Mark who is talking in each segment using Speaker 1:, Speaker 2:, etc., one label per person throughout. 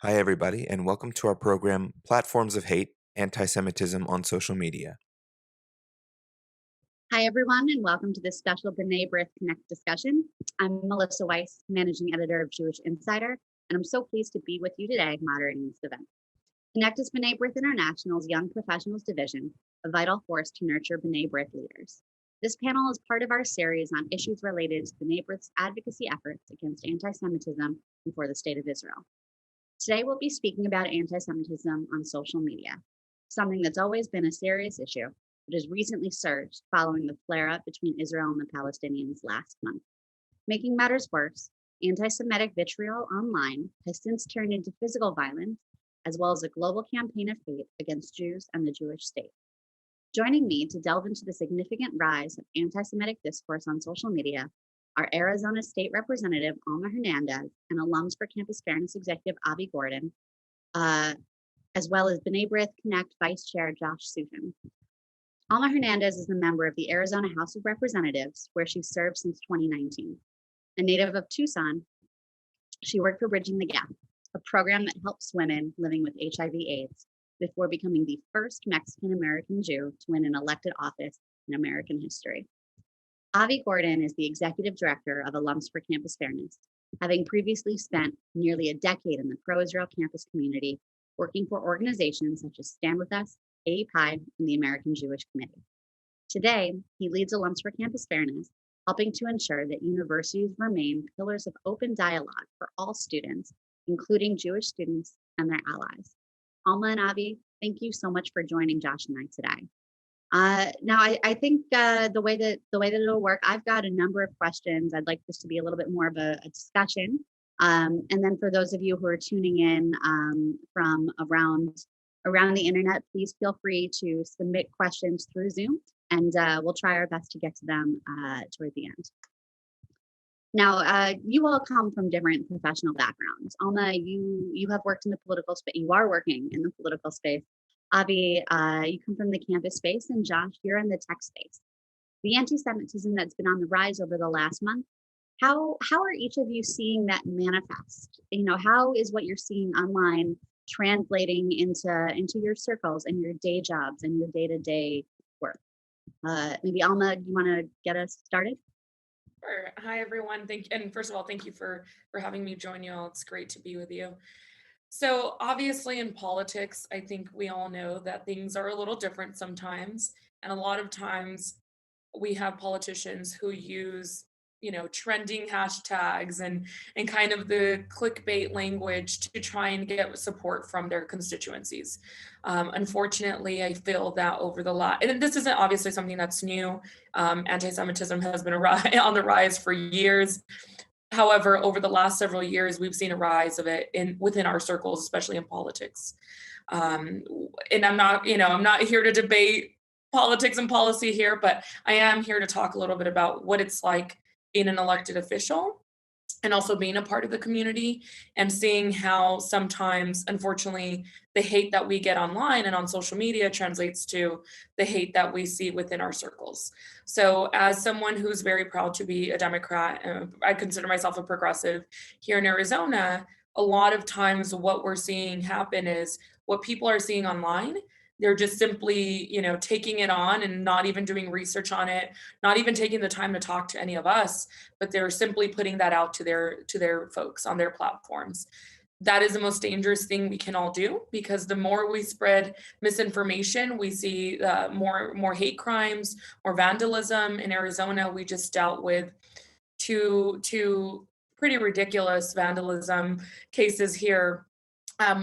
Speaker 1: Hi, everybody, and welcome to our program, Platforms of Hate, Anti-Semitism on Social Media.
Speaker 2: Hi, everyone, and welcome to this special B'nai B'rith Connect discussion. I'm Melissa Weiss, Managing Editor of Jewish Insider, and I'm so pleased to be with you today moderating this event. Connect is B'nai B'rith International's Young Professionals Division, a vital force to nurture B'nai B'rith leaders. This panel is part of our series on issues related to B'nai B'rith's advocacy efforts against anti-Semitism and for the State of Israel. Today, we'll be speaking about anti-Semitism on social media, something that's always been a serious issue, but has recently surged following the flare-up between Israel and the Palestinians last month. Making matters worse, anti-Semitic vitriol online has since turned into physical violence, as well as a global campaign of hate against Jews and the Jewish state. Joining me to delve into the significant rise of anti-Semitic discourse on social media are Arizona State Representative Alma Hernandez and Alums for Campus Fairness Executive Avi Gordon, as well as B'nai B'rith Connect Vice Chair Josh Sutin. Alma Hernandez is a member of the Arizona House of Representatives, where she served since 2019. A native of Tucson, she worked for Bridging the Gap, a program that helps women living with HIV/AIDS, before becoming the first Mexican-American Jew to win an elected office in American history. Avi Gordon is the Executive Director of Alums for Campus Fairness, having previously spent nearly a decade in the pro-Israel campus community, working for organizations such as Stand With Us, API, and the American Jewish Committee. Today, he leads Alums for Campus Fairness, helping to ensure that universities remain pillars of open dialogue for all students, including Jewish students and their allies. Alma and Avi, thank you so much for joining Josh and I today. Now, I think the way that it'll work, I've got a number of questions. I'd like this to be a little bit more of a discussion. And then for those of you who are tuning in from around the internet, please feel free to submit questions through Zoom, and we'll try our best to get to them toward the end. Now, you all come from different professional backgrounds. Alma, you have worked in the political space. You are working in the political space. Avi, you come from the campus space, and Josh, you're in the tech space. The anti-Semitism that's been on the rise over the last month, how are each of you seeing that manifest? How is what you're seeing online translating into your circles and your day jobs and your day-to-day work? Maybe Alma, do you want to get us started?
Speaker 3: Sure. Hi, everyone. And first of all, thank you for having me join you all. It's great to be with you. So obviously in politics, I think we all know that things are a little different sometimes. And a lot of times we have politicians who use, trending hashtags and kind of the clickbait language to try and get support from their constituencies. Unfortunately, I feel that over the last, and this isn't obviously something that's new. Anti-Semitism has been on the rise for years. However, over the last several years, we've seen a rise of it within our circles, especially in politics. And I'm not here to debate politics and policy here, but I am here to talk a little bit about what it's like being an elected official and also being a part of the community and seeing how sometimes, unfortunately, the hate that we get online and on social media translates to the hate that we see within our circles. So, as someone who's very proud to be a Democrat, I consider myself a progressive here in Arizona. A lot of times, what we're seeing happen is what people are seeing online. They're just simply, taking it on and not even doing research on it, not even taking the time to talk to any of us, but they're simply putting that out to their folks on their platforms. That is the most dangerous thing we can all do, because the more we spread misinformation, we see more hate crimes, more vandalism. In Arizona, we just dealt with two pretty ridiculous vandalism cases here.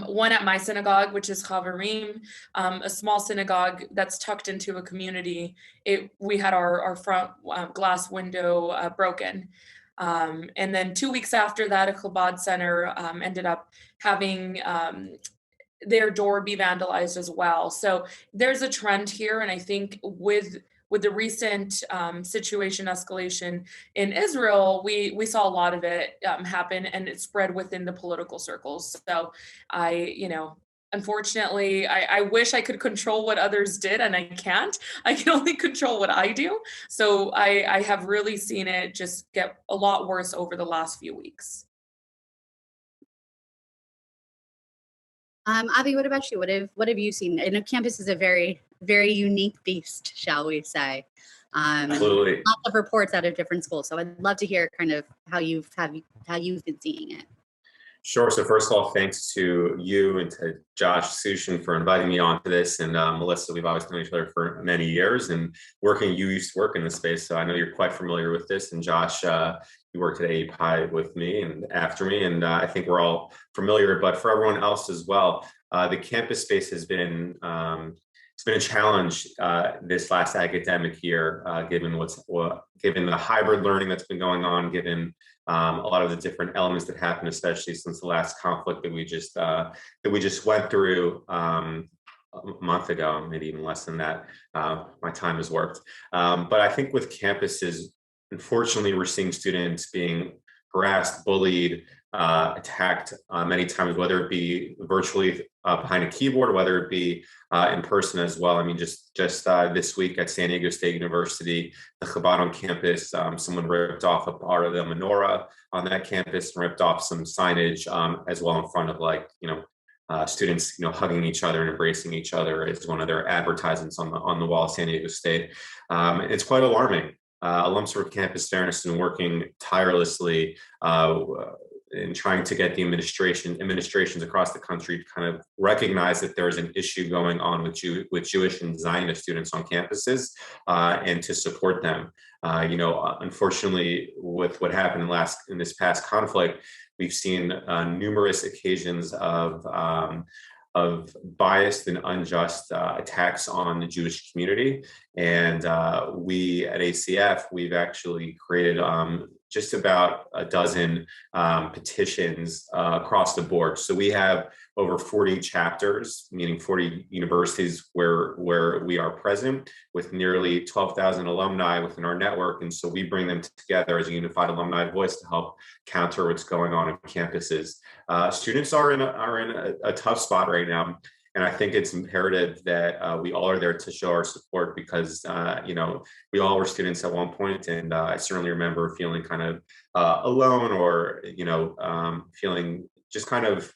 Speaker 3: One at my synagogue, which is Chavarim, a small synagogue that's tucked into a community. We had our front glass window broken. And then 2 weeks after that, a Chabad center ended up having their door be vandalized as well. So there's a trend here, and I think with the recent situation escalation in Israel, we saw a lot of it happen, and it spread within the political circles. So unfortunately, I wish I could control what others did, and I can't. I can only control what I do. So I have really seen it just get a lot worse over the last few weeks.
Speaker 2: Avi, what about you? What have you seen? I know campus is a very, very unique beast, shall we say?
Speaker 4: Absolutely.
Speaker 2: Lots of reports out of different schools. So I'd love to hear kind of how you've been seeing it.
Speaker 4: Sure. So first of all, thanks to you and to Josh Sushin for inviting me onto this. And Melissa, we've always known each other for many years and you used to work in this space. So I know you're quite familiar with this. And Josh, you worked at API with me and after me. And I think we're all familiar, but for everyone else as well, the campus space has been, it's been a challenge this last academic year, given given the hybrid learning that's been going on, given a lot of the different elements that happened, especially since the last conflict that we just went through a month ago, maybe even less than that. My time has worked, but I think with campuses, unfortunately, we're seeing students being harassed, bullied, attacked many times, whether it be virtually behind a keyboard, whether it be in person as well. I mean, just this week at San Diego State University, the Chabad on campus, someone ripped off a part of the menorah on that campus and ripped off some signage as well in front of students, hugging each other and embracing each other as one of their advertisements on the wall of San Diego State. It's quite alarming. Alums for Campus Fairness and working tirelessly in trying to get the administrations across the country to kind of recognize that there is an issue going on with Jewish and Zionist students on campuses and to support them. Unfortunately, with what happened in this past conflict, we've seen numerous occasions of biased and unjust attacks on the Jewish community. And we at ACF, we've actually created just about a dozen petitions across the board. So we have over 40 chapters, meaning 40 universities where we are present with nearly 12,000 alumni within our network. And so we bring them together as a unified alumni voice to help counter what's going on in campuses. Students are in a tough spot right now. And I think it's imperative that we all are there to show our support because, we all were students at one point, and I certainly remember feeling kind of alone or, feeling just kind of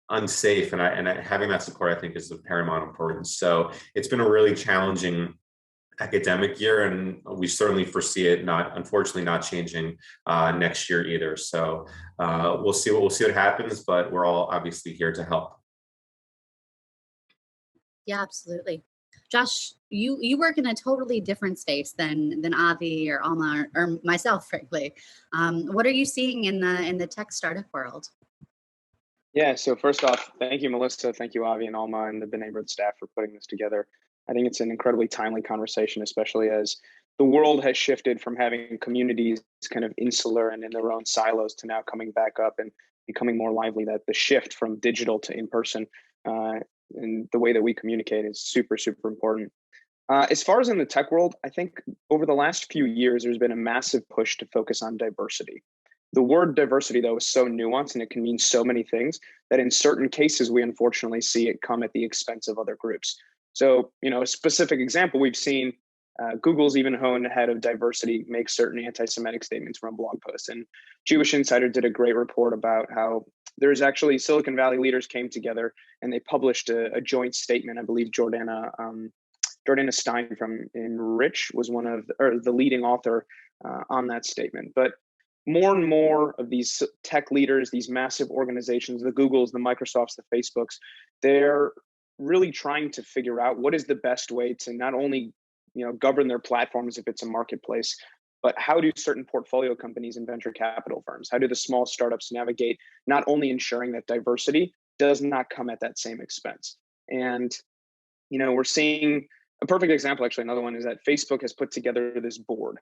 Speaker 4: unsafe. And having that support, I think, is of paramount importance. So it's been a really challenging academic year, and we certainly foresee it unfortunately not changing next year either. So we'll see what happens, but we're all obviously here to help.
Speaker 2: Yeah, absolutely. Josh, you work in a totally different space than Avi or Alma or myself, frankly. What are you seeing in the tech startup world?
Speaker 5: Yeah, so first off, thank you, Melissa. Thank you, Avi and Alma and the B'nai B'rith staff for putting this together. I think it's an incredibly timely conversation, especially as the world has shifted from having communities kind of insular and in their own silos to now coming back up and becoming more lively. That the shift from digital to in-person and the way that we communicate is super, super important. As far as in the tech world, I think over the last few years, there's been a massive push to focus on diversity. The word diversity, though, is so nuanced and it can mean so many things that in certain cases, we unfortunately see it come at the expense of other groups. So, a specific example, we've seen Google's even own head of diversity make certain anti-Semitic statements from blog posts. And Jewish Insider did a great report about how there's actually Silicon Valley leaders came together and they published a joint statement. I believe Jordana Stein from Enrich was the leading author on that statement. But more and more of these tech leaders, these massive organizations, the Googles, the Microsofts, the Facebooks, they're really trying to figure out what is the best way to not only govern their platforms if it's a marketplace, but how do certain portfolio companies and venture capital firms, how do the small startups navigate not only ensuring that diversity does not come at that same expense? And, we're seeing a perfect example, actually, another one is that Facebook has put together this board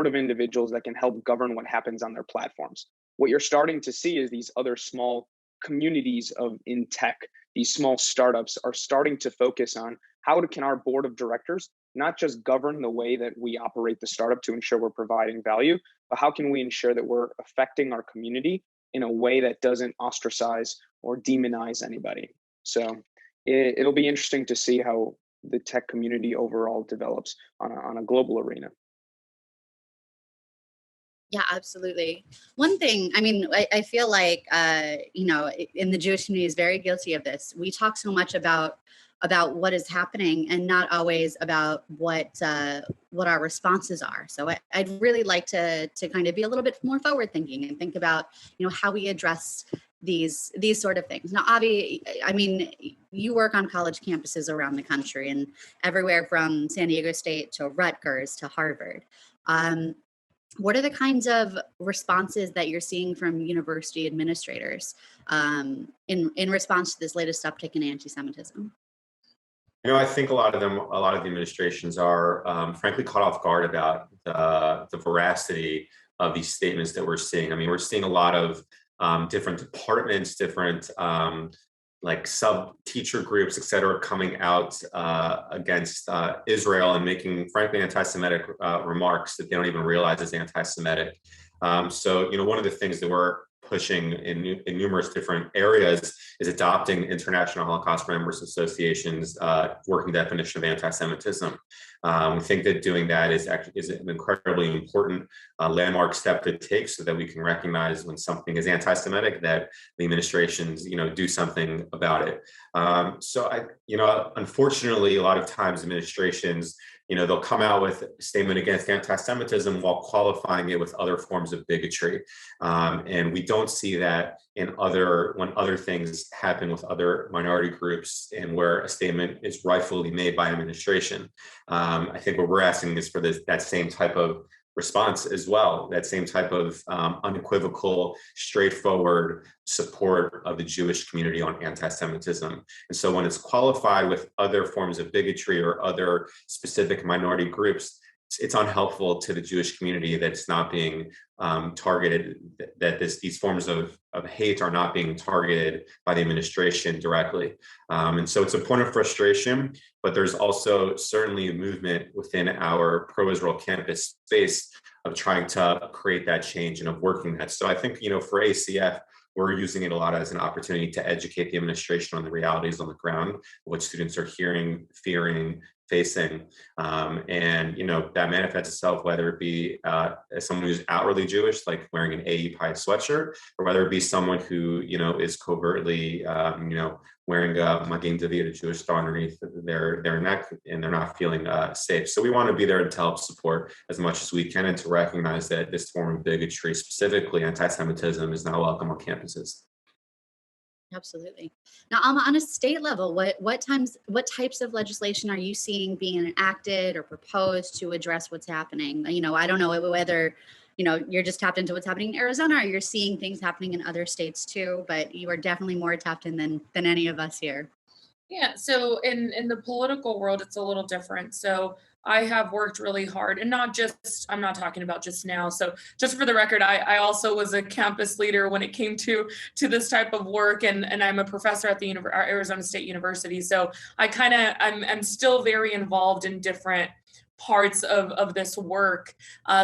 Speaker 5: of individuals that can help govern what happens on their platforms. What you're starting to see is these other small communities in tech, these small startups are starting to focus on how can our board of directors not just govern the way that we operate the startup to ensure we're providing value, but how can we ensure that we're affecting our community in a way that doesn't ostracize or demonize anybody. So it'll be interesting to see how the tech community overall develops on a global arena.
Speaker 2: Yeah, absolutely. One thing, I mean, I feel like, in the Jewish community is very guilty of this. We talk so much about what is happening and not always about what our responses are. So I'd really like to kind of be a little bit more forward thinking and think about, how we address these sort of things. Now, Avi, I mean, you work on college campuses around the country and everywhere from San Diego State to Rutgers to Harvard. What are the kinds of responses that you're seeing from university administrators in response to this latest uptick in anti-Semitism?
Speaker 4: I think a lot of the administrations are frankly caught off guard about the veracity of these statements that we're seeing. I mean, we're seeing a lot of different departments, different like sub teacher groups, et cetera, coming out against Israel and making frankly anti-Semitic remarks that they don't even realize is anti-Semitic. So, one of the things that we're pushing in numerous different areas is adopting International Holocaust Remembrance Association's working definition of anti-Semitism. We think that doing that is an incredibly important landmark step to take so that we can recognize when something is anti-Semitic, that the administrations, do something about it. Unfortunately, a lot of times administrations, they'll come out with a statement against anti-Semitism while qualifying it with other forms of bigotry. And we don't see that when other things happen with other minority groups and where a statement is rightfully made by administration. I think what we're asking is for that same type of response as well, that same type of unequivocal, straightforward support of the Jewish community on anti-Semitism. And so when it's qualified with other forms of bigotry or other specific minority groups, it's unhelpful to the Jewish community that it's not being targeted, that these forms of hate are not being targeted by the administration directly. And so it's a point of frustration, but there's also certainly a movement within our pro-Israel campus space of trying to create that change and of working that. So I think, for ACF, we're using it a lot as an opportunity to educate the administration on the realities on the ground, what students are hearing, fearing, facing. And that manifests itself, whether it be as someone who's outwardly Jewish, like wearing an AE Pi sweatshirt, or whether it be someone who, is covertly, wearing a Magen David, a Jewish star underneath their neck, and they're not feeling safe. So we want to be there to help support as much as we can and to recognize that this form of bigotry, specifically anti-Semitism, is not welcome on campuses.
Speaker 2: Absolutely. Now, Alma, on a state level, what types of legislation are you seeing being enacted or proposed to address what's happening? I don't know whether, you're just tapped into what's happening in Arizona, or you're seeing things happening in other states too, but you are definitely more tapped in than any of us here.
Speaker 3: Yeah, so in the political world, it's a little different. So I have worked really hard, and I'm not talking about just now. So just for the record, I also was a campus leader when it came to this type of work, and I'm a professor at the Arizona State University. So I'm still very involved in different parts of this work.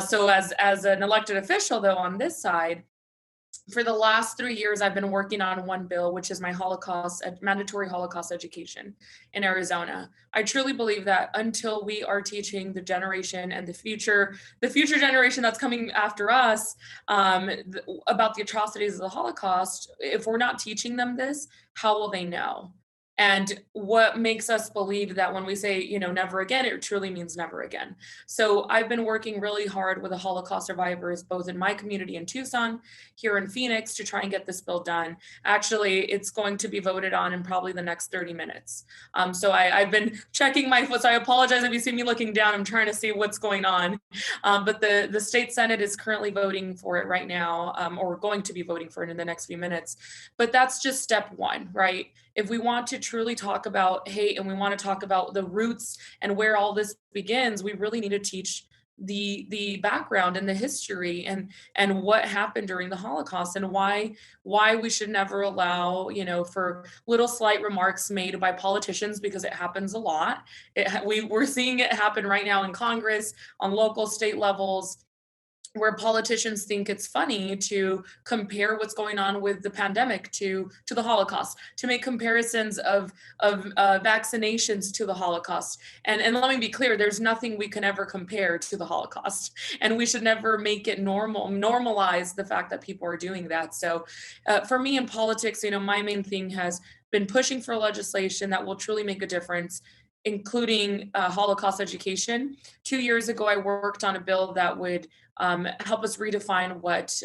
Speaker 3: So as an elected official, though, on this side, for the last 3 years, I've been working on one bill, which is my mandatory Holocaust education in Arizona. I truly believe that until we are teaching the generation and the future generation that's coming after us about the atrocities of the Holocaust, if we're not teaching them this, how will they know? And what makes us believe that when we say, never again, it truly means never again. So I've been working really hard with the Holocaust survivors, both in my community in Tucson, here in Phoenix, to try and get this bill done. Actually, it's going to be voted on in probably the next 30 minutes. So I've been checking my foot. So I apologize if you see me looking down. I'm trying to see what's going on. But the state Senate is currently voting for it right now, or going to be voting for it in the next few minutes. But that's just step one, right? If we want to truly talk about hate and we want to talk about the roots and where all this begins, we really need to teach the background and the history and what happened during the Holocaust and why we should never allow, for little slight remarks made by politicians, because it happens a lot. We're seeing it happen right now in Congress, on local, state levels. where politicians think it's funny to compare what's going on with the pandemic to the Holocaust, to make comparisons of vaccinations to the Holocaust. And let me be clear, there's nothing we can ever compare to the Holocaust, and we should never make it normalize the fact that people are doing that. So for me in politics, my main thing has been pushing for legislation that will truly make a difference, including Holocaust education. 2 years ago, I worked on a bill that would help us redefine what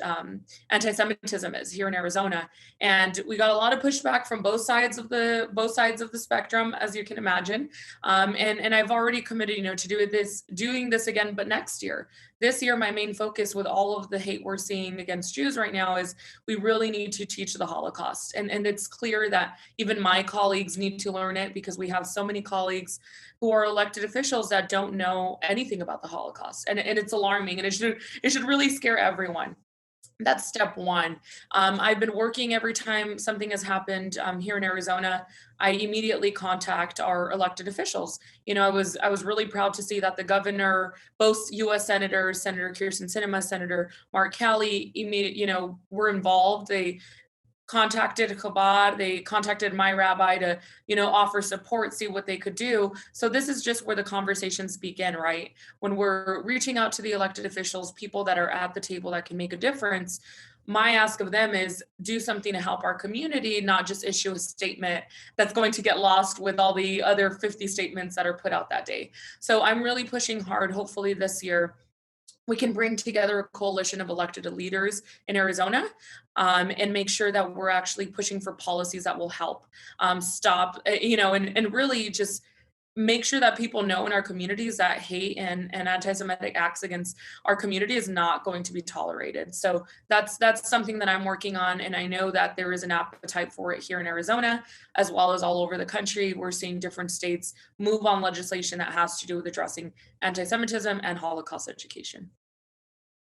Speaker 3: anti-Semitism is here in Arizona, and we got a lot of pushback from both sides of the spectrum, as you can imagine. And I've already committed, to doing this again, but next year. This year, my main focus with all of the hate we're seeing against Jews right now is we really need to teach the Holocaust, and it's clear that even my colleagues need to learn it, because we have so many colleagues who are elected officials that don't know anything about the Holocaust, and it's alarming, and it should really scare everyone. That's step one. I've been working every time something has happened here in Arizona. I immediately contact our elected officials. I was really proud to see that the governor, both U.S. senators, Senator Kirsten Sinema, Senator Mark Kelly, were involved. They contacted Chabad, they contacted my rabbi to, offer support, see what they could do. So this is just where the conversations begin, right? When we're reaching out to the elected officials, people that are at the table that can make a difference, my ask of them is do something to help our community, not just issue a statement that's going to get lost with all the other 50 statements that are put out that day. So I'm really pushing hard. Hopefully this year, we can bring together a coalition of elected leaders in Arizona and make sure that we're actually pushing for policies that will help stop, and really just make sure that people know in our communities that hate and anti-Semitic acts against our community is not going to be tolerated. So that's something that I'm working on. And I know that there is an appetite for it here in Arizona, as well as all over the country. We're seeing different states move on legislation that has to do with addressing anti-Semitism and Holocaust education.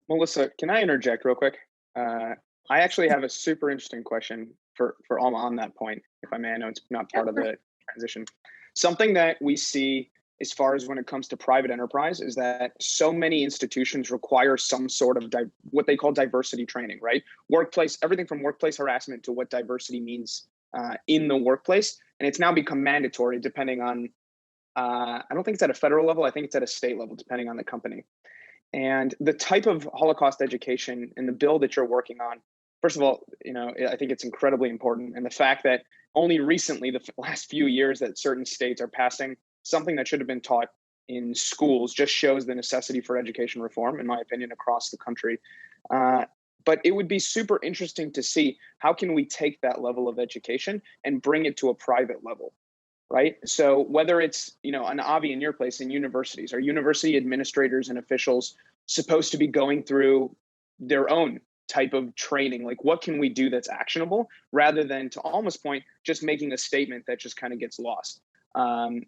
Speaker 5: Melissa, can I interject real quick? I actually have a super interesting question for Alma on that point, if I may. I know it's not part of the transition. Something that we see as far as when it comes to private enterprise is that so many institutions require some sort of what they call diversity training, right? Workplace, everything from workplace harassment to what diversity means in the workplace. And it's now become mandatory depending on, I don't think it's at a federal level, I think it's at a state level, depending on the company. And the type of Holocaust education in the bill that you're working on, first of all, I think it's incredibly important. And the fact that only recently, the last few years, that certain states are passing something that should have been taught in schools just shows the necessity for education reform, in my opinion, across the country. But it would be super interesting to see how can we take that level of education and bring it to a private level. Right. So whether it's, an Avi in your place in universities, are university administrators and officials supposed to be going through their own type of training? Like, what can we do that's actionable rather than, to Alma's point, just making a statement that just kind of gets lost? And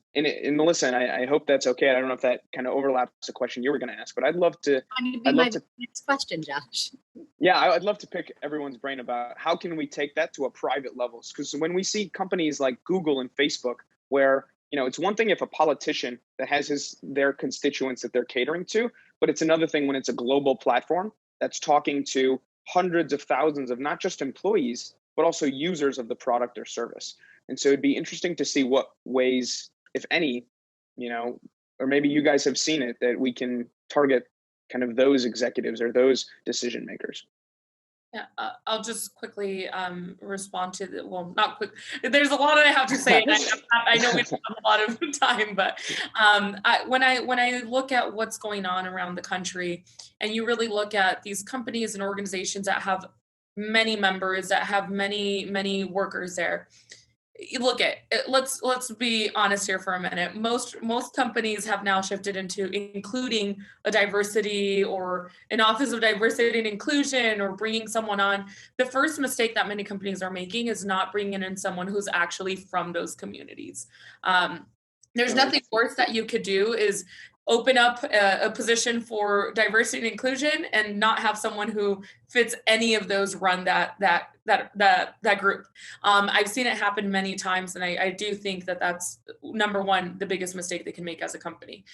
Speaker 5: Melissa, and I hope that's okay. I don't know if that kind of overlaps the question you were going to ask, but I'd love to.
Speaker 2: Next question, Josh.
Speaker 5: Yeah, I'd love to pick everyone's brain about how can we take that to a private level? Because when we see companies like Google and Facebook, where it's one thing if a politician that has their constituents that they're catering to, but it's another thing when it's a global platform that's talking to hundreds of thousands of not just employees, but also users of the product or service. And so it'd be interesting to see what ways, if any, or maybe you guys have seen it, that we can target kind of those executives or those decision makers.
Speaker 3: Yeah, I'll just quickly respond to the, well, not quick. There's a lot I have to say. And I know we don't have a lot of time, but when I look at what's going on around the country, and you really look at these companies and organizations that have many members, that have many workers there, look at let's be honest here for a minute. Most companies have now shifted into including a diversity or an office of diversity and inclusion, or bringing someone on. The first mistake that many companies are making is not bringing in someone who's actually from those communities. There's nothing worse that you could do is open up a position for diversity and inclusion and not have someone who fits any of those run that that group. I've seen it happen many times, and I do think that that's, number one, the biggest mistake they can make as a company.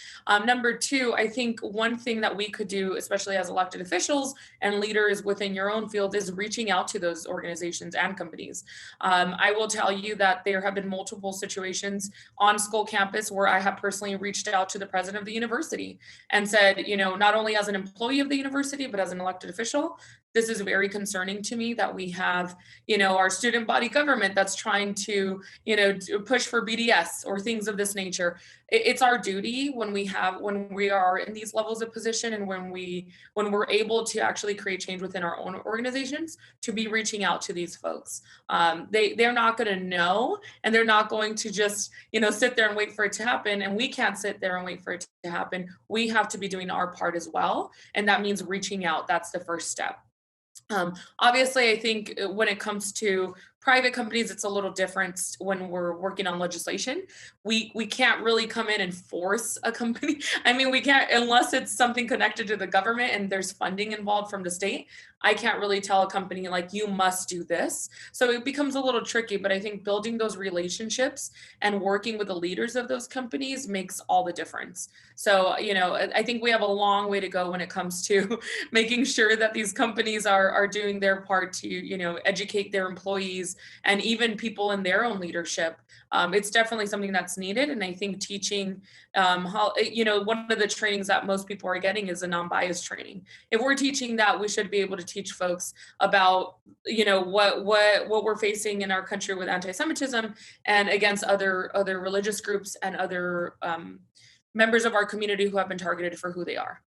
Speaker 3: Number two, I think one thing that we could do, especially as elected officials and leaders within your own field, is reaching out to those organizations and companies. I will tell you that there have been multiple situations on school campus where I have personally reached out to the president of the university and said, not only as an employee of the university, but as an elected official, this is very concerning to me that we have, our student body government that's trying to, push for BDS or things of this nature. It's our duty when we are in these levels of position, and when we're able to actually create change within our own organizations, to be reaching out to these folks. They're not going to know, and they're not going to just, sit there and wait for it to happen. And we can't sit there and wait for it to happen. We have to be doing our part as well. And that means reaching out. That's the first step. Obviously, I think when it comes to private companies, it's a little different when we're working on legislation. We can't really come in and force a company. I mean, we can't, unless it's something connected to the government and there's funding involved from the state. I can't really tell a company like, you must do this. So it becomes a little tricky, but I think building those relationships and working with the leaders of those companies makes all the difference. So, I think we have a long way to go when it comes to making sure that these companies are doing their part to, educate their employees and even people in their own leadership. It's definitely something that's needed. And I think teaching how, one of the trainings that most people are getting is a non-bias training. If we're teaching that, we should be able to teach folks about, what we're facing in our country with anti-Semitism and against other religious groups and other members of our community who have been targeted for who they are.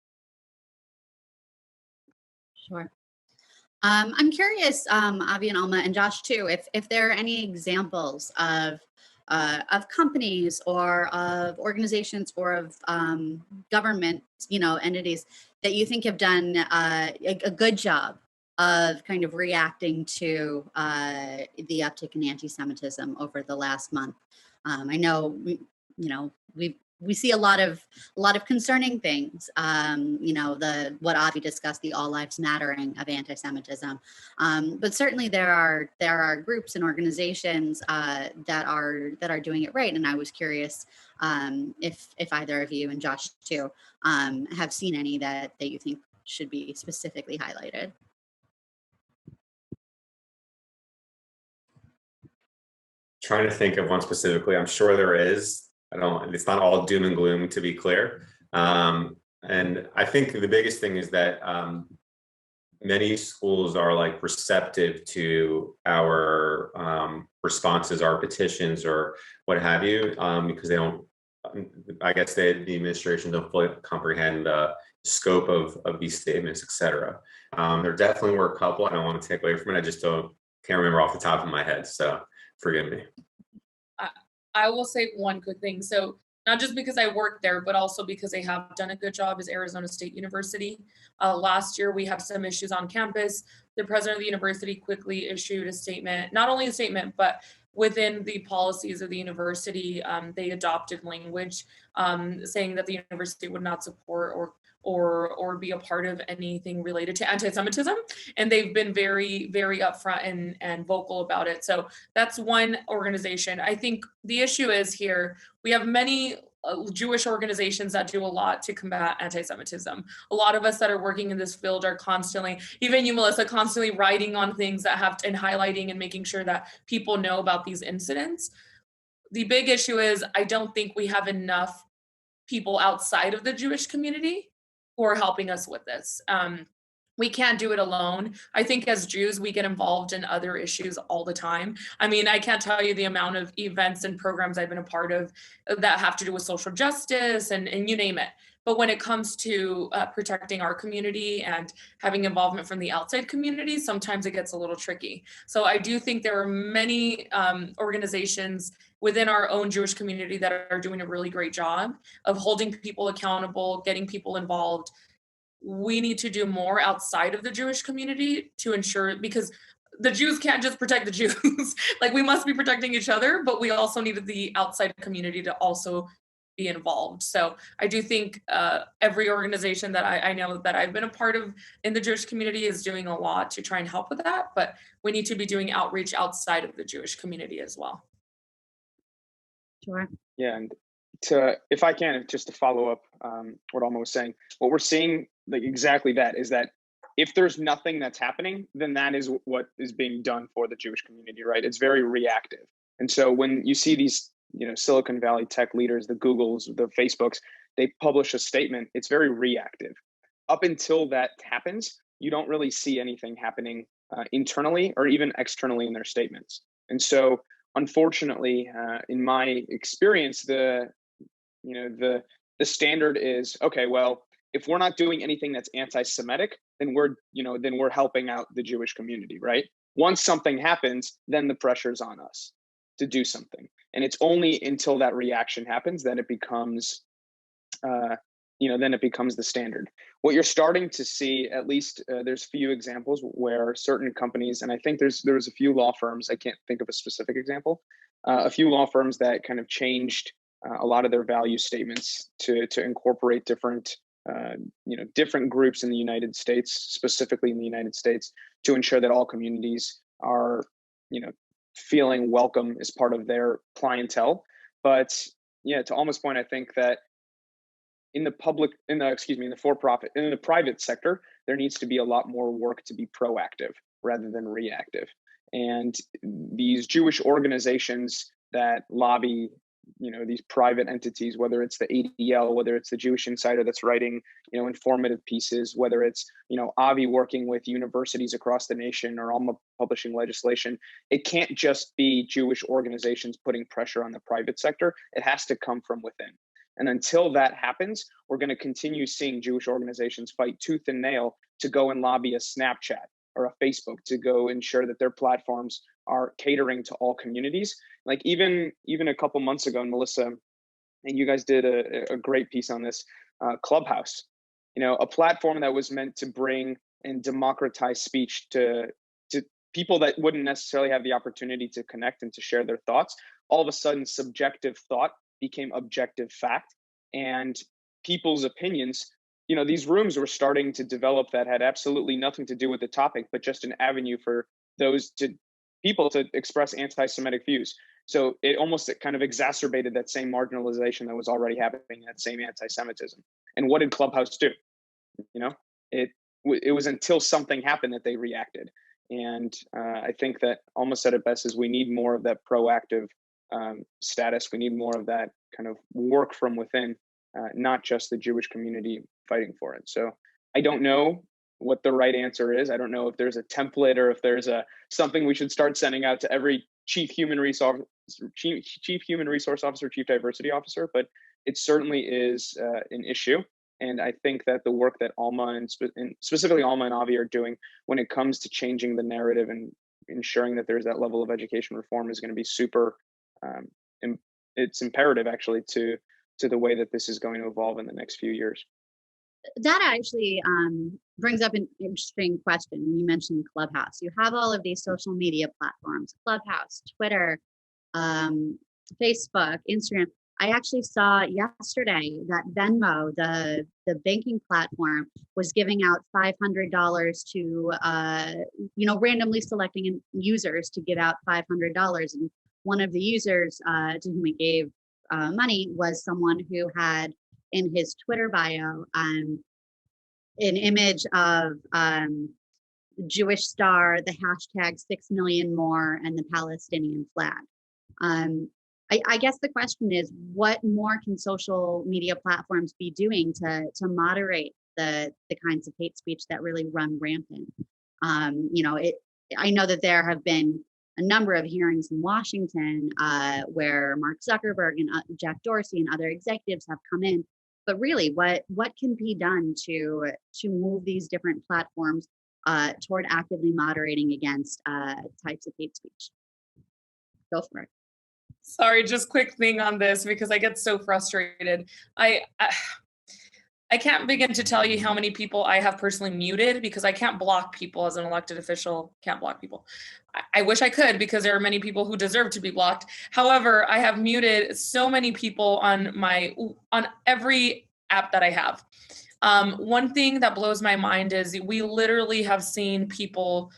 Speaker 2: Sure. I'm curious, Avi and Alma and Josh too, if there are any examples of companies or of organizations or of government, entities that you think have done a good job of kind of reacting to the uptick in anti-Semitism over the last month. I know, we see a lot of concerning things. What Avi discussed, the all lives mattering of anti-Semitism, but certainly there are groups and organizations that are doing it right. And I was curious if either of you, and Josh too, have seen any that you think should be specifically highlighted.
Speaker 4: Trying to think of one specifically. I'm sure there is. It's not all doom and gloom, to be clear. And I think the biggest thing is that many schools are like receptive to our responses, our petitions, or what have you, because they don't, I guess the administration don't fully comprehend the scope of these statements, et cetera. There definitely were a couple. I don't want to take away from it. I just can't remember off the top of my head. So forgive me.
Speaker 3: I will say one good thing. So not just because I work there, but also because they have done a good job, is Arizona State University. Last year, we have some issues on campus. The president of the university quickly issued a statement, not only a statement, but within the policies of the university, they adopted language saying that the university would not support or be a part of anything related to anti-Semitism. And they've been very, very upfront and vocal about it. So that's one organization. I think the issue is here, we have many Jewish organizations that do a lot to combat anti-Semitism. A lot of us that are working in this field are constantly, even you, Melissa, constantly writing on things that have, and highlighting and making sure that people know about these incidents. The big issue is, I don't think we have enough people outside of the Jewish community who are helping us with this. We can't do it alone. I think as Jews, we get involved in other issues all the time. I mean, I can't tell you the amount of events and programs I've been a part of that have to do with social justice and you name it. But when it comes to protecting our community and having involvement from the outside community, sometimes it gets a little tricky. So I do think there are many organizations within our own Jewish community that are doing a really great job of holding people accountable, getting people involved. We need to do more outside of the Jewish community to ensure, because the Jews can't just protect the Jews. Like, we must be protecting each other, but we also needed the outside community to also be involved. So I do think every organization that I know that I've been a part of in the Jewish community is doing a lot to try and help with that, but we need to be doing outreach outside of the Jewish community as well.
Speaker 2: Sure.
Speaker 5: Yeah, and if I can, just to follow up what Alma was saying, what we're seeing, like exactly that, is that if there's nothing that's happening, then that is what is being done for the Jewish community, right? It's very reactive. And so when you see these, Silicon Valley tech leaders, the Googles, the Facebooks, they publish a statement, it's very reactive. Up until that happens, you don't really see anything happening internally or even externally in their statements. And so unfortunately, in my experience, the standard is, okay, well, if we're not doing anything that's anti-Semitic, then we're helping out the Jewish community, right? Once something happens, then the pressure's on us to do something, and it's only until that reaction happens that it becomes, then it becomes the standard. What you're starting to see, at least, there's few examples where certain companies, and I think there was a few law firms. I can't think of a specific example. A few law firms that kind of changed a lot of their value statements to incorporate different groups in the United States, specifically in the United States, to ensure that all communities are, feeling welcome as part of their clientele. But yeah, to Alma's point, I think that in the for-profit, in the private sector, there needs to be a lot more work to be proactive rather than reactive. And these Jewish organizations that lobby, these private entities, whether it's the ADL, whether it's the Jewish Insider that's writing, informative pieces, whether it's, Avi working with universities across the nation, or Alma publishing legislation, it can't just be Jewish organizations putting pressure on the private sector. It has to come from within. And until that happens, we're going to continue seeing Jewish organizations fight tooth and nail to go and lobby a Snapchat or a Facebook to go ensure that their platforms are catering to all communities. Like even a couple months ago, and Melissa, and you guys did a great piece on this, Clubhouse, a platform that was meant to bring and democratize speech to people that wouldn't necessarily have the opportunity to connect and to share their thoughts. All of a sudden, subjective thought became objective fact, and people's opinions, these rooms were starting to develop that had absolutely nothing to do with the topic, but just an avenue for people to express anti-Semitic views. So it kind of exacerbated that same marginalization that was already happening, that same anti-Semitism. And what did Clubhouse do? It was until something happened that they reacted. And I think that Alma said it best, is we need more of that proactive status. We need more of that kind of work from within, not just the Jewish community fighting for it. So I don't know what the right answer is. I don't know if there's a template or if there's something we should start sending out to every chief human resource officer, chief diversity officer, but it certainly is an issue. And I think that the work that Alma and specifically Alma and Avi are doing when it comes to changing the narrative and ensuring that there's that level of education reform is going to be super. It's imperative, actually, to the way that this is going to evolve in the next few years.
Speaker 2: That actually brings up an interesting question when you mentioned Clubhouse. You have all of these social media platforms: Clubhouse, Twitter, Facebook, Instagram. I actually saw yesterday that Venmo, the banking platform, was giving out $500 to randomly selecting users to give out $500. And one of the users to whom it gave money was someone who had in his Twitter bio an image of Jewish star, the hashtag 6 million more, and the Palestinian flag. I guess the question is, what more can social media platforms be doing to moderate the kinds of hate speech that really run rampant? I know that there have been a number of hearings in Washington where Mark Zuckerberg and Jack Dorsey and other executives have come in. But really, what can be done to move these different platforms toward actively moderating against types of hate speech? Go for it.
Speaker 3: Sorry, just quick thing on this, because I get so frustrated. I can't begin to tell you how many people I have personally muted because I can't block people as an elected official, can't block people. I wish I could because there are many people who deserve to be blocked. However, I have muted so many people on every app that I have. One thing that blows my mind is we literally have seen people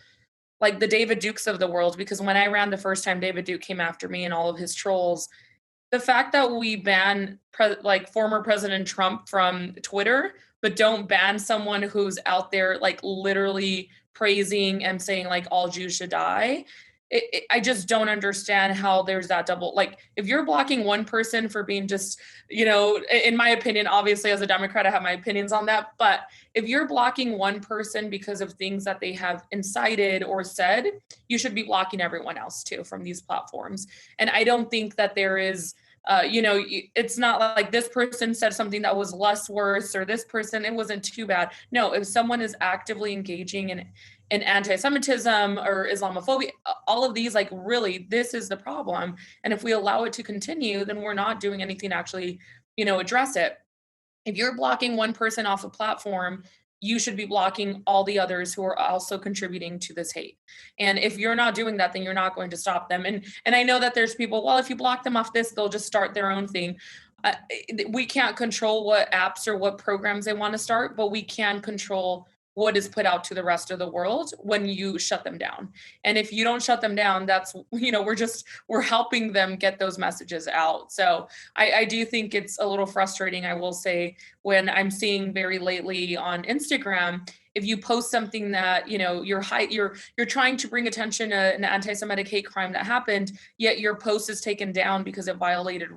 Speaker 3: like the David Dukes of the world, because when I ran the first time, David Duke came after me and all of his trolls. The fact that we ban like former President Trump from Twitter, but don't ban someone who's out there like literally praising and saying like all Jews should die. I just don't understand how there's that double. Like if you're blocking one person for being just, in my opinion, obviously as a Democrat, I have my opinions on that. But if you're blocking one person because of things that they have incited or said, you should be blocking everyone else too from these platforms. And I don't think that there is, it's not like this person said something that was less worse or this person, it wasn't too bad. No, if someone is actively engaging in anti-Semitism or Islamophobia, all of these, like really, this is the problem. And if we allow it to continue, then we're not doing anything to actually, address it. If you're blocking one person off a platform, you should be blocking all the others who are also contributing to this hate. And if you're not doing that, then you're not going to stop them. And I know that there's people, well, if you block them off this, they'll just start their own thing. We can't control what apps or what programs they want to start, but we can control what is put out to the rest of the world when you shut them down. And if you don't shut them down, that's, we're helping them get those messages out. So I do think it's a little frustrating, I will say, when I'm seeing very lately on Instagram, if you post something that, you're trying to bring attention to an anti-Semitic hate crime that happened, yet your post is taken down because it violated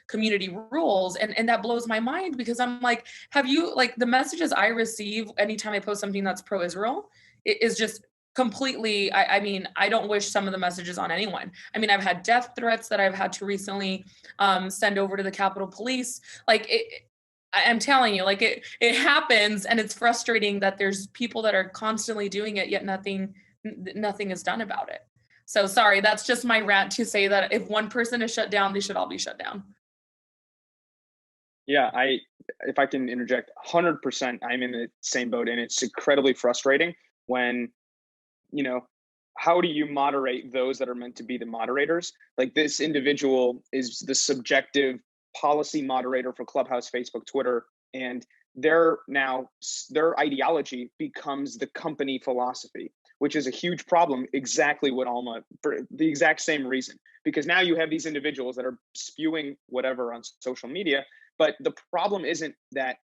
Speaker 3: community rules. And that blows my mind because I'm like, have you, like the messages I receive anytime I post something that's pro-Israel, it is just completely, I mean, I don't wish some of the messages on anyone. I mean, I've had death threats that I've had to recently send over to the Capitol Police. I'm telling you, like it happens, and it's frustrating that there's people that are constantly doing it, yet nothing is done about it. So sorry, that's just my rant to say that if one person is shut down, they should all be shut down.
Speaker 5: Yeah, if I can interject, 100%, I'm in the same boat, and it's incredibly frustrating when, how do you moderate those that are meant to be the moderators? Like this individual is the subjective policy moderator for Clubhouse, Facebook, Twitter, and their ideology becomes the company philosophy, which is a huge problem. Exactly what Alma, for the exact same reason, because now you have these individuals that are spewing whatever on social media, but the problem isn't that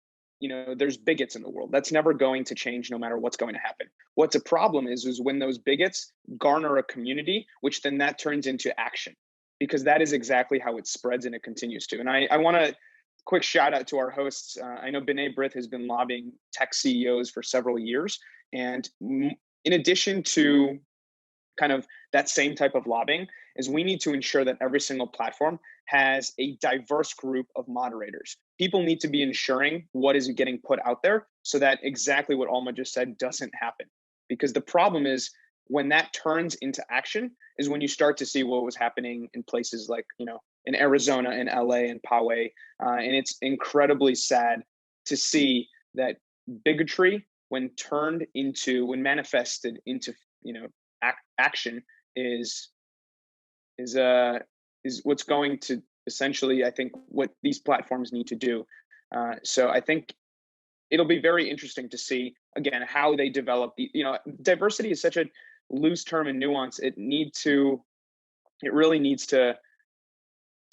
Speaker 5: there's bigots in the world. That's never going to change no matter what's going to happen. What's a problem is when those bigots garner a community, which then that turns into action, because that is exactly how it spreads and it continues to. And I want to quick shout out to our hosts. I know B'nai B'rith has been lobbying tech CEOs for several years. And in addition to kind of that same type of lobbying, is we need to ensure that every single platform has a diverse group of moderators. People need to be ensuring what is getting put out there so that exactly what Alma just said doesn't happen. Because the problem is when that turns into action is when you start to see what was happening in places like, in Arizona and LA and Poway. And it's incredibly sad to see that bigotry, when manifested into, action is what's going to essentially, I think, what these platforms need to do. So I think it'll be very interesting to see, again, how they develop. Diversity is such a loose term and nuance. It really needs to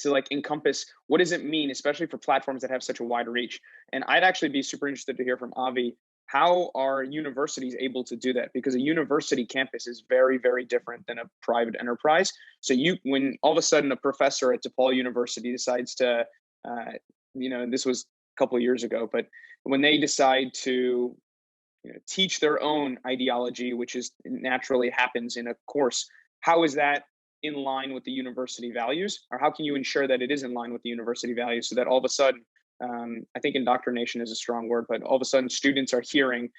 Speaker 5: like encompass what does it mean, especially for platforms that have such a wide reach. And I'd actually be super interested to hear from Avi, how are universities able to do that? Because a university campus is very, very different than a private enterprise. So when all of a sudden a professor at DePaul University decides to, this was a couple of years ago, but when they decide to teach their own ideology, which is naturally happens in a course, how is that in line with the university values? Or how can you ensure that it is in line with the university values so that all of a sudden, I think indoctrination is a strong word, but all of a sudden students are hearing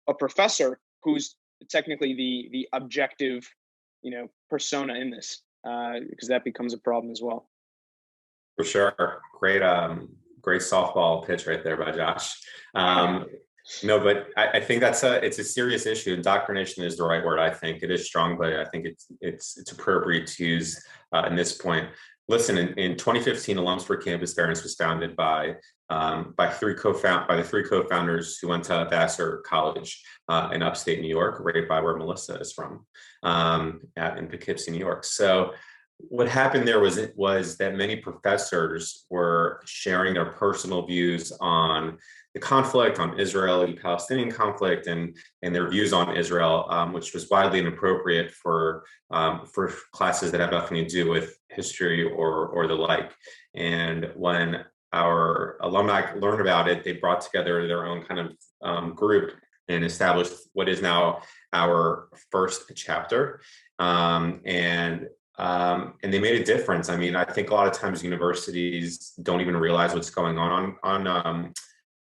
Speaker 5: a professor who's technically the objective, persona in this, because that becomes a problem as well.
Speaker 4: For sure. great softball pitch right there by Josh. No, but I think it's a serious issue. Indoctrination is the right word. I think it is strong, but I think it's appropriate to use in this point. Listen, in 2015, Alums for Campus Fairness was founded by the three co-founders who went to Vassar College in upstate New York, right by where Melissa is from, in Poughkeepsie, New York. So what happened there was that many professors were sharing their personal views on the conflict, on Israeli-Palestinian conflict, and their views on Israel, which was widely inappropriate for classes that have nothing to do with history or the like. And when our alumni learned about it, they brought together their own kind of group and established what is now our first chapter. And they made a difference. I mean, I think a lot of times universities don't even realize what's going on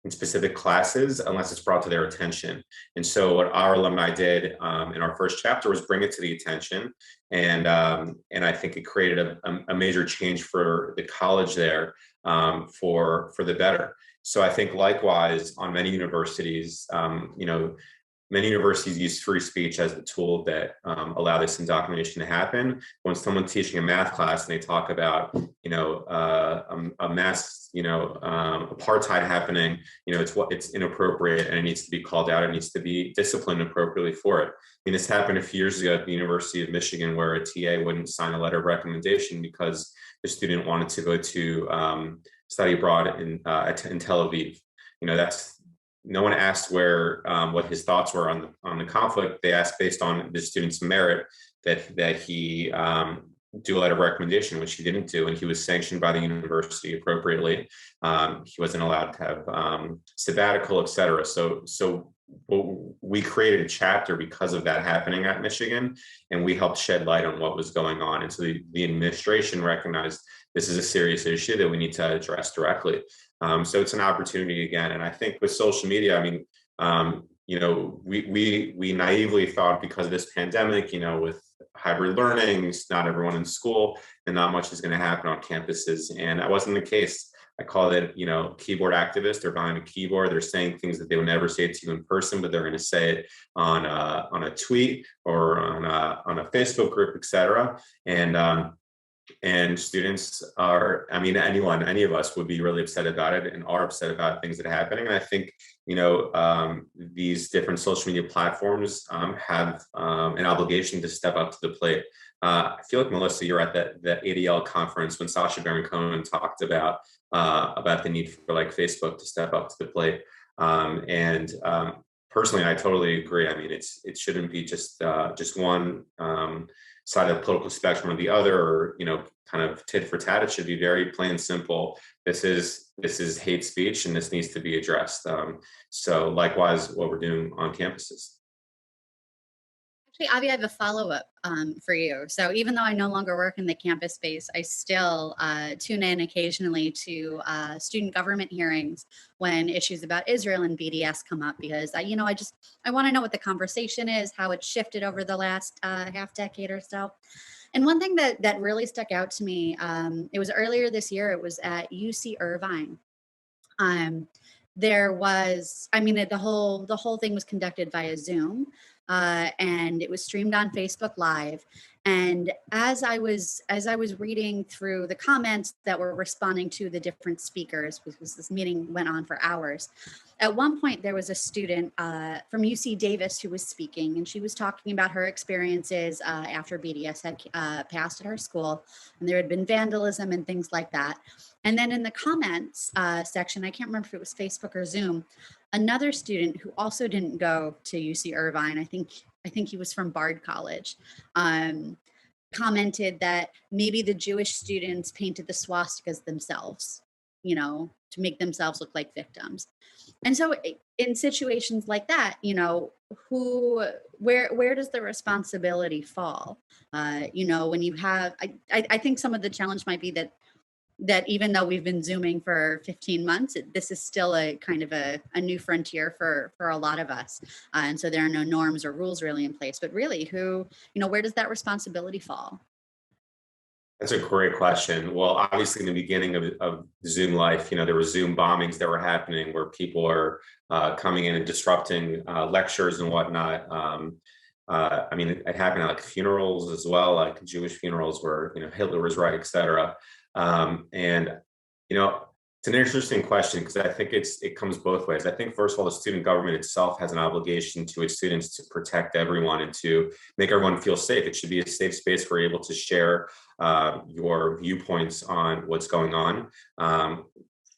Speaker 4: in specific classes unless it's brought to their attention. And so what our alumni did in our first chapter was bring it to the attention. And I think it created a major change for the college there for the better. So I think likewise on many universities, many universities use free speech as the tool that allow this indoctrination to happen. When someone's teaching a math class and they talk about, a mass, apartheid happening, it's inappropriate and it needs to be called out. It needs to be disciplined appropriately for it. I mean, this happened a few years ago at the University of Michigan, where a TA wouldn't sign a letter of recommendation because the student wanted to go to study abroad in Tel Aviv. No one asked what his thoughts were on the conflict. They asked based on the student's merit that he do a letter of recommendation, which he didn't do, and he was sanctioned by the university appropriately. He wasn't allowed to have sabbatical, et cetera. So we created a chapter because of that happening at Michigan, and we helped shed light on what was going on. And so the administration recognized this is a serious issue that we need to address directly. So it's an opportunity again. And I think with social media, I mean, we naively thought because of this pandemic, with hybrid learning, not everyone in school, and not much is going to happen on campuses. And that wasn't the case. I call it, keyboard activists. They're behind a keyboard. They're saying things that they would never say to you in person, but they're going to say it on a tweet or on a Facebook group, et cetera. And students any of us would be really upset about it and are upset about things that are happening. And I think, these different social media platforms have an obligation to step up to the plate. I feel like, Melissa, you're at that ADL conference when Sacha Baron Cohen talked about the need for Facebook to step up to the plate. Personally, I totally agree. I mean, it shouldn't be just one side of the political spectrum or the other, or kind of tit for tat. It should be very plain and simple. This is hate speech, and this needs to be addressed. So likewise, what we're doing on campuses.
Speaker 2: Actually, Avi, I have a follow-up for you. So even though I no longer work in the campus space, I still tune in occasionally to student government hearings when issues about Israel and BDS come up, because I want to know what the conversation is, how it's shifted over the last half decade or so. And one thing that really stuck out to me, it was earlier this year. It was at UC Irvine. There was, the whole thing was conducted via Zoom. And it was streamed on Facebook Live. And as I was reading through the comments that were responding to the different speakers, because this meeting went on for hours, at one point there was a student from UC Davis who was speaking, and she was talking about her experiences after BDS had passed at her school, and there had been vandalism and things like that. And then in the comments section, I can't remember if it was Facebook or Zoom, another student who also didn't go to UC Irvine, I think he was from Bard College, commented that maybe the Jewish students painted the swastikas themselves, to make themselves look like victims. And so in situations like that, where does the responsibility fall? When you have, I think some of the challenge might be that even though we've been Zooming for 15 months, this is still a kind of a new frontier for a lot of us. And so there are no norms or rules really in place, but really where does that responsibility fall?
Speaker 4: That's a great question. Well, obviously, in the beginning of Zoom life, there were Zoom bombings that were happening where people are coming in and disrupting lectures and whatnot. I mean, it happened at like funerals as well, like Jewish funerals where Hitler was right, et cetera. And it's an interesting question because I think it comes both ways. I think first of all, the student government itself has an obligation to its students to protect everyone and to make everyone feel safe. It should be a safe space where you're able to share your viewpoints on what's going on,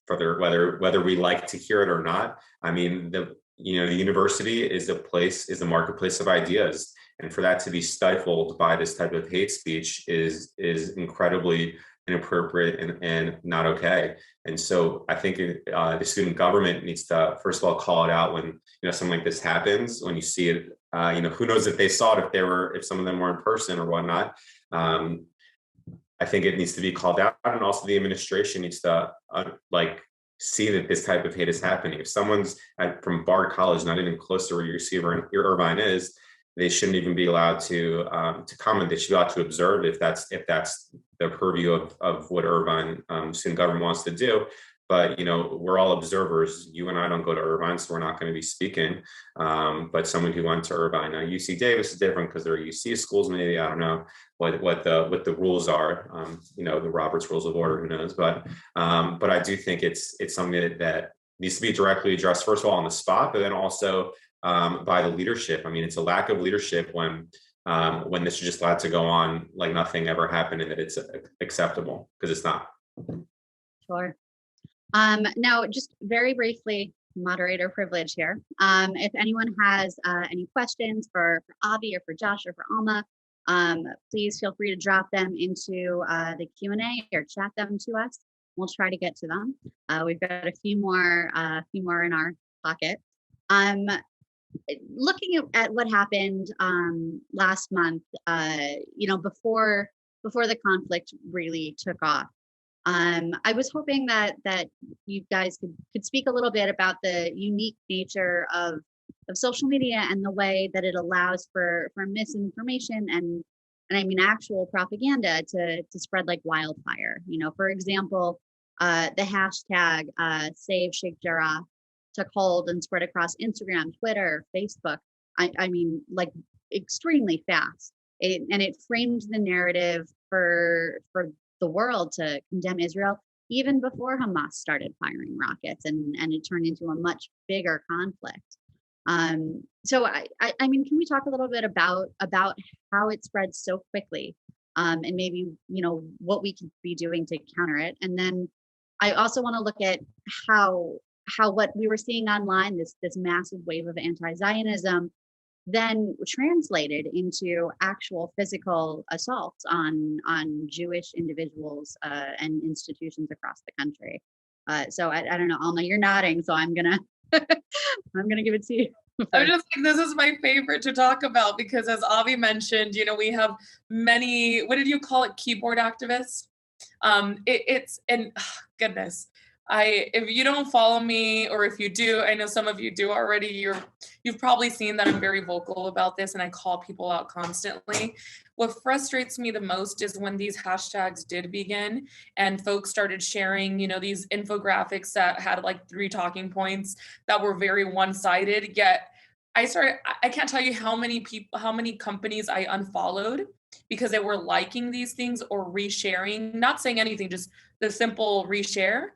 Speaker 4: whether we like to hear it or not. I mean, the university is a marketplace of ideas, and for that to be stifled by this type of hate speech is incredibly inappropriate and not okay. And so I think the student government needs to first of all call it out when something like this happens. When you see it, who knows if they saw it, if some of them were in person or whatnot. I think it needs to be called out, and also the administration needs to see that this type of hate is happening. If someone's from Bard College, not even close to where your Irvine is, they shouldn't even be allowed to comment. They should be allowed to observe if that's the purview of what Irvine student government wants to do. But we're all observers. You and I don't go to Irvine, so we're not going to be speaking. But someone who went to Irvine, now UC Davis is different because they're UC schools. Maybe I don't know what the rules are. The Roberts Rules of Order. Who knows? But I do think it's something that needs to be directly addressed. First of all, on the spot, but then also by the leadership. I mean, it's a lack of leadership when this is just allowed to go on like nothing ever happened and that it's acceptable, because it's not.
Speaker 2: Sure. Now, just very briefly, moderator privilege here. If anyone has any questions for Avi or for Josh or for Alma, please feel free to drop them into the Q&A or chat them to us. We'll try to get to them. We've got a few more in our pocket. Looking at what happened last month, before the conflict really took off, I was hoping that you guys could speak a little bit about the unique nature of social media and the way that it allows for misinformation and I mean actual propaganda to spread like wildfire. For example, the hashtag Save Sheikh Jarrah took hold and spread across Instagram, Twitter, Facebook. I mean, like extremely fast. It framed the narrative for the world to condemn Israel even before Hamas started firing rockets, and it turned into a much bigger conflict. So I mean, can we talk a little bit about how it spread so quickly, and maybe what we could be doing to counter it? And then I also want to look at how what we were seeing online, this massive wave of anti-Zionism, then translated into actual physical assaults on Jewish individuals and institutions across the country. So I don't know, Alma, you're nodding, so I'm gonna give it to you.
Speaker 3: I'm just like, this is my favorite to talk about because, as Avi mentioned, we have many. What did you call it? Keyboard activists. Goodness. If you don't follow me, or if you do, I know some of you do already, you've probably seen that I'm very vocal about this and I call people out constantly. What frustrates me the most is when these hashtags did begin and folks started sharing, these infographics that had like 3 talking points that were very one-sided. Yet I can't tell you how many companies I unfollowed because they were liking these things or resharing, not saying anything, just the simple reshare.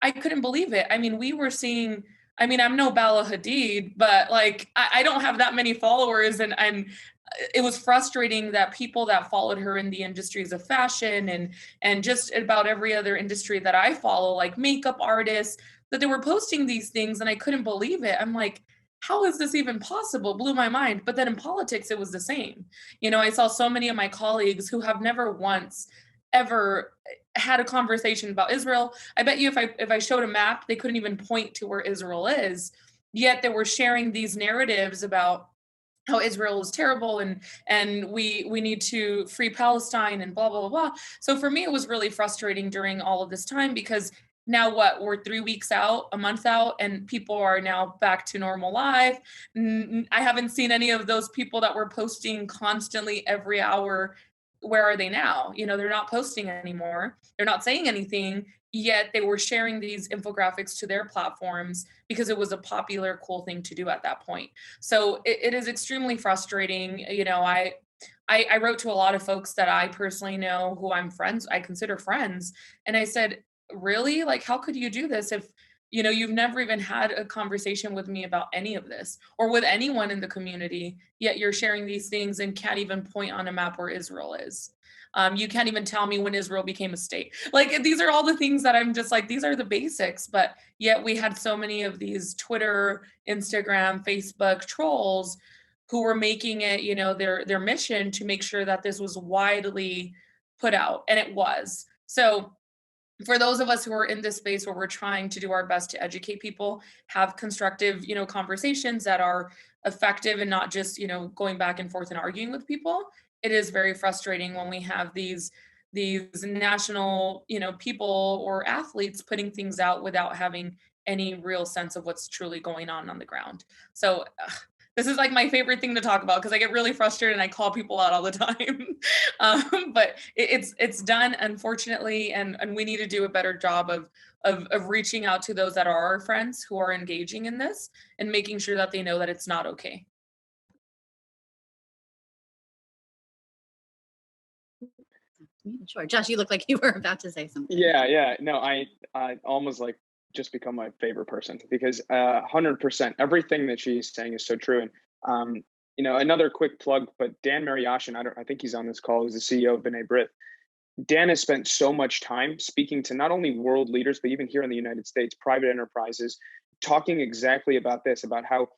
Speaker 3: I couldn't believe it. I mean, we were seeing, I'm no Bella Hadid, but like, I don't have that many followers. And it was frustrating that people that followed her in the industries of fashion and just about every other industry that I follow, like makeup artists, that they were posting these things and I couldn't believe it. I'm like, how is this even possible? Blew my mind. But then in politics, it was the same. I saw so many of my colleagues who have never once ever had a conversation about Israel. I bet you if I showed a map, they couldn't even point to where Israel is. Yet they were sharing these narratives about how Israel is terrible and we need to free Palestine and blah, blah, blah, blah. So for me, it was really frustrating during all of this time because now we're 3 weeks out, a month out, and people are now back to normal life. I haven't seen any of those people that were posting constantly every hour where are they now? They're not posting anymore. They're not saying anything, yet they were sharing these infographics to their platforms because it was a popular, cool thing to do at that point. So it is extremely frustrating. I wrote to a lot of folks that I personally know who I consider friends. And I said, really? Like, how could you do this if, you've never even had a conversation with me about any of this or with anyone in the community, yet you're sharing these things and can't even point on a map where Israel is. You can't even tell me when Israel became a state. Like, these are all the things that I'm just like, these are the basics. But yet we had so many of these Twitter, Instagram, Facebook trolls who were making it, their mission to make sure that this was widely put out, and it was. So for those of us who are in this space where we're trying to do our best to educate people, have constructive, conversations that are effective and not just, going back and forth and arguing with people, it is very frustrating when we have these national, people or athletes putting things out without having any real sense of what's truly going on the ground. So this is like my favorite thing to talk about because I get really frustrated and I call people out all the time. But it's done, unfortunately, and we need to do a better job of reaching out to those that are our friends who are engaging in this and making sure that they know that it's not okay.
Speaker 2: Sure. Josh, you look like you were about to say something.
Speaker 5: Yeah. No, I almost like just become my favorite person because 100% everything that she's saying is so true. And another quick plug, but Dan Mariashin, I think he's on this call, who's the CEO of B'nai B'rith. Dan has spent so much time speaking to not only world leaders, but even here in the United States, private enterprises, talking exactly about this, about how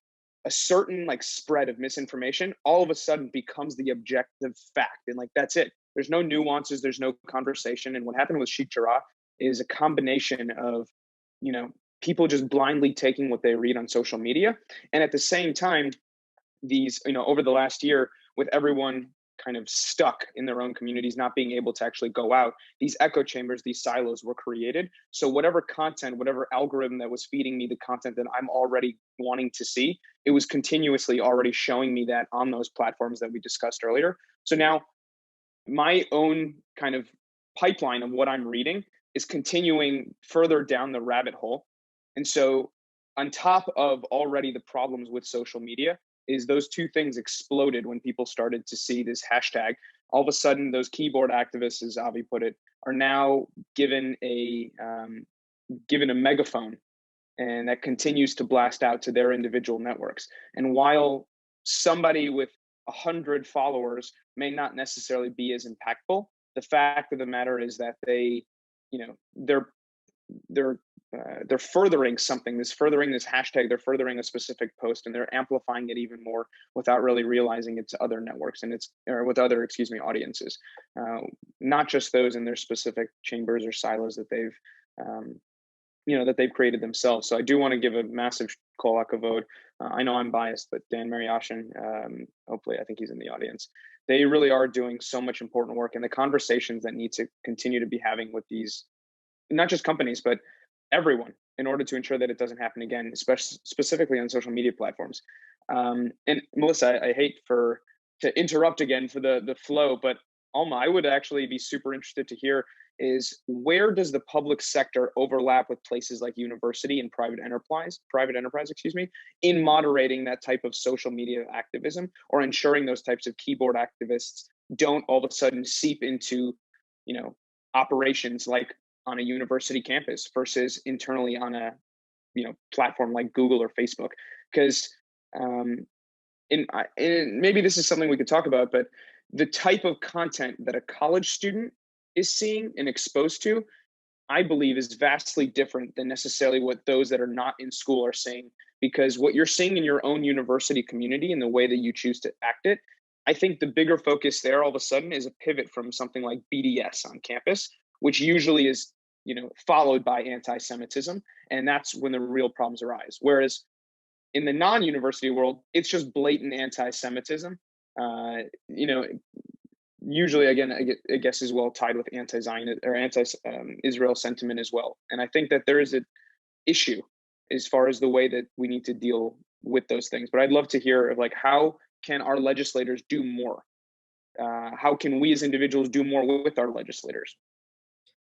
Speaker 5: a certain like spread of misinformation all of a sudden becomes the objective fact. And like, that's it. There's no nuances. There's no conversation. And what happened with Sheikh Jarrah is a combination of, people just blindly taking what they read on social media. And at the same time, these, over the last year, with everyone kind of stuck in their own communities, not being able to actually go out, these echo chambers, these silos were created. So whatever content, whatever algorithm that was feeding me the content that I'm already wanting to see, it was continuously already showing me that on those platforms that we discussed earlier. So now my own kind of pipeline of what I'm reading is continuing further down the rabbit hole. And so on top of already the problems with social media, is those two things exploded when people started to see this hashtag. All of a sudden, those keyboard activists, as Avi put it, are now given a megaphone, and that continues to blast out to their individual networks. And while somebody with 100 followers may not necessarily be as impactful, the fact of the matter is that they're furthering something, this hashtag, they're furthering a specific post, and they're amplifying it even more without really realizing it's other networks and with other audiences, not just those in their specific chambers or silos that they've created themselves. So I do want to give a massive kol hakavod. I know I'm biased, but Dan Mariashin, hopefully, I think he's in the audience. They really are doing so much important work, and the conversations that need to continue to be having with these, not just companies, but everyone, in order to ensure that it doesn't happen again, especially specifically on social media platforms. And Melissa, I hate to interrupt again for the flow, but Alma, I would actually be super interested to hear is where does the public sector overlap with places like university and private enterprise, in moderating that type of social media activism or ensuring those types of keyboard activists don't all of a sudden seep into, operations like on a university campus versus internally on a platform like Google or Facebook. Because and maybe this is something we could talk about, but the type of content that a college student is seeing and exposed to, I believe, is vastly different than necessarily what those that are not in school are seeing. Because what you're seeing in your own university community and the way that you choose to act it, I think the bigger focus there all of a sudden is a pivot from something like BDS on campus, which usually is followed by anti-Semitism, and that's when the real problems arise. Whereas in the non-university world, it's just blatant anti-Semitism. Usually, again, I guess is well tied with anti-Zionist or anti-Israel sentiment as well. And I think that there is an issue as far as the way that we need to deal with those things. But I'd love to hear of how can our legislators do more how can we as individuals do more with our legislators?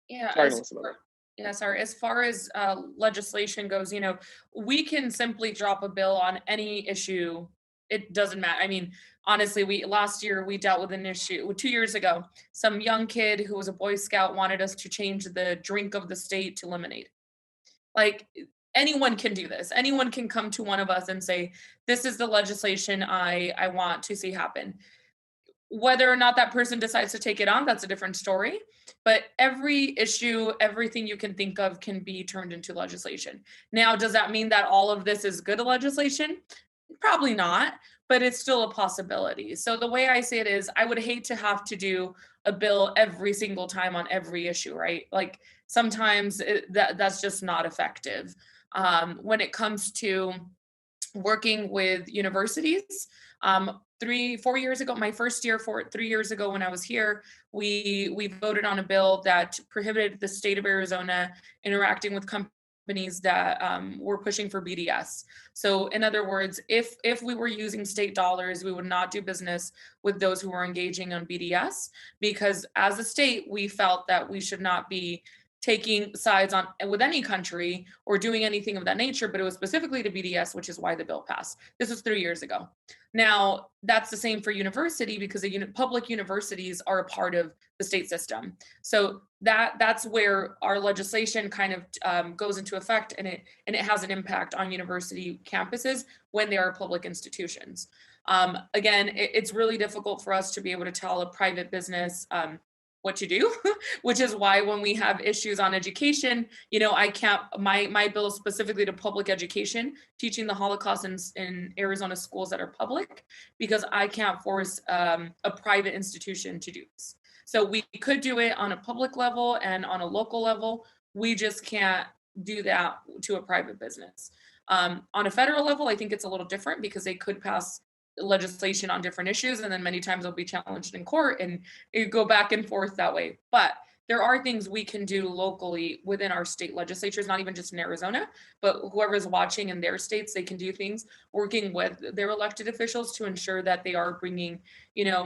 Speaker 3: Yeah,
Speaker 5: Sorry, Melissa.
Speaker 3: sorry. As far as legislation goes, we can simply drop a bill on any issue. It doesn't matter. I mean, honestly, last year we dealt with an issue 2 years ago. Some young kid who was a Boy Scout wanted us to change the drink of the state to lemonade. Like, anyone can do this. Anyone can come to one of us and say, this is the legislation I want to see happen. Whether or not that person decides to take it on, that's a different story. But every issue, everything you can think of can be turned into legislation. Now, does that mean that all of this is good legislation? Probably not, but it's still a possibility. So the way I say it is, I would hate to have to do a bill every single time on every issue, right? Like, sometimes that's just not effective. When it comes to working with universities, 4 years ago, my first year, 3 years ago when I was here, we voted on a bill that prohibited the state of Arizona interacting with companies that were pushing for BDS. So in other words, if we were using state dollars, we would not do business with those who were engaging on BDS, because as a state, we felt that we should not be taking sides on with any country or doing anything of that nature, but it was specifically to BDS, which is why the bill passed. This was 3 years ago. Now, that's the same for university, because public universities are a part of the state system. So that's where our legislation kind of goes into effect, and it has an impact on university campuses when they are public institutions. Again, it's really difficult for us to be able to tell a private business what to do, which is why when we have issues on education, I can't, my bill is specifically to public education, teaching the Holocaust in Arizona schools that are public, because I can't force a private institution to do this. So we could do it on a public level and on a local level. We just can't do that to a private business. On a federal level, I think it's a little different, because they could pass legislation on different issues, and then many times they'll be challenged in court, and it go back and forth that way. But there are things we can do locally within our state legislatures, not even just in Arizona, but whoever's watching in their states, they can do things working with their elected officials to ensure that they are bringing,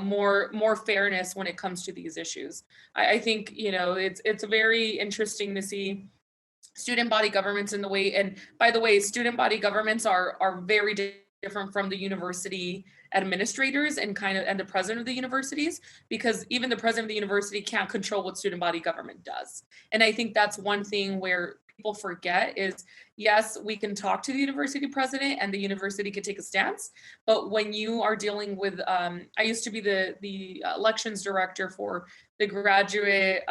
Speaker 3: more fairness when it comes to these issues. I think, it's very interesting to see student body governments in the way, and by the way, student body governments are very different from the university administrators and the president of the universities, because even the president of the university can't control what student body government does. And I think that's one thing where people forget is, yes, we can talk to the university president and the university could take a stance, but when you are dealing with, I used to be the elections director for the graduate,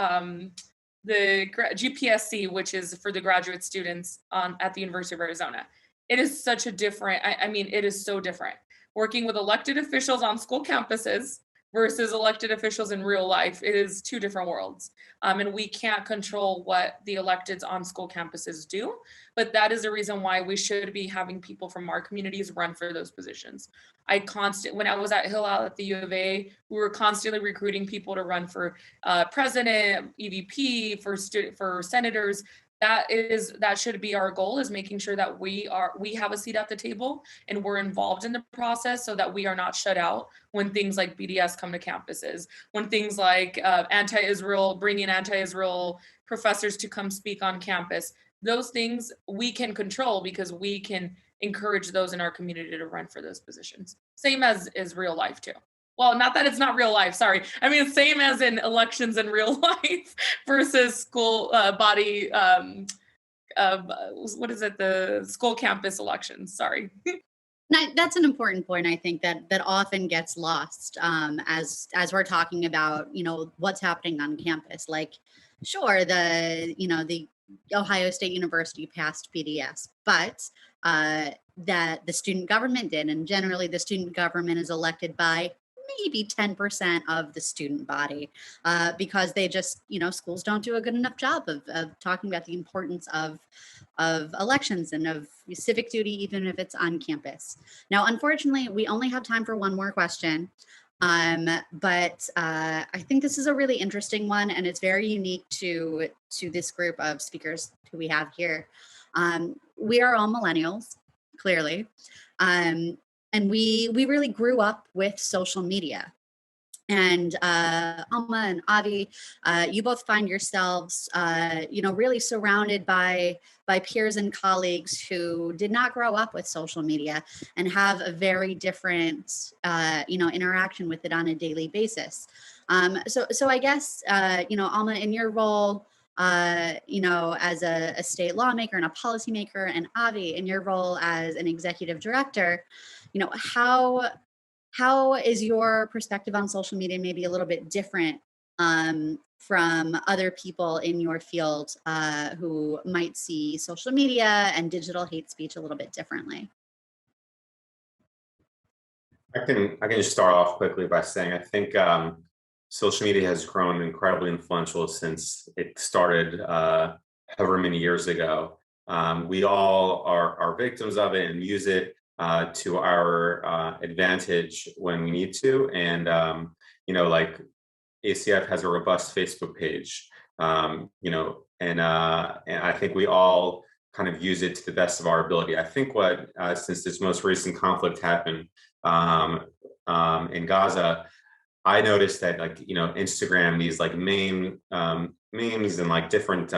Speaker 3: GPSC, which is for the graduate students at the University of Arizona. It is such a different, it is so different. Working with elected officials on school campuses versus elected officials in real life, it is two different worlds. And we can't control what the electeds on school campuses do, but that is the reason why we should be having people from our communities run for those positions. When I was at Hillel at the U of A, we were constantly recruiting people to run for president, EVP, for senators. That should be our goal, is making sure that we have a seat at the table and we're involved in the process, so that we are not shut out when things like BDS come to campuses, when things like bringing anti-Israel professors to come speak on campus. Those things we can control, because we can encourage those in our community to run for those positions. Same as is real life too. Well, not that it's not real life, sorry. Same as in elections in real life versus school body, the school campus elections, sorry.
Speaker 2: That's an important point, I think, that often gets lost as we're talking about, what's happening on campus. Like, sure, the Ohio State University passed BDS, but that the student government did, and generally the student government is elected by maybe 10% of the student body, because they just, schools don't do a good enough job of talking about the importance of elections and of civic duty, even if it's on campus. Now, unfortunately, we only have time for one more question. But I think this is a really interesting one, and it's very unique to this group of speakers who we have here. We are all millennials, clearly. And we really grew up with social media. And Alma and Avi, you both find yourselves, really surrounded by peers and colleagues who did not grow up with social media and have a very different, interaction with it on a daily basis. So I guess, Alma, in your role, as a state lawmaker and a policymaker, and Avi, in your role as an executive director, how is your perspective on social media maybe a little bit different from other people in your field who might see social media and digital hate speech a little bit differently?
Speaker 4: I can just start off quickly by saying I think social media has grown incredibly influential since it started however many years ago. We all are victims of it and use it to our advantage when we need to. And, like ACF has a robust Facebook page, and I think we all kind of use it to the best of our ability. I think since this most recent conflict happened in Gaza, I noticed that Instagram, these memes and different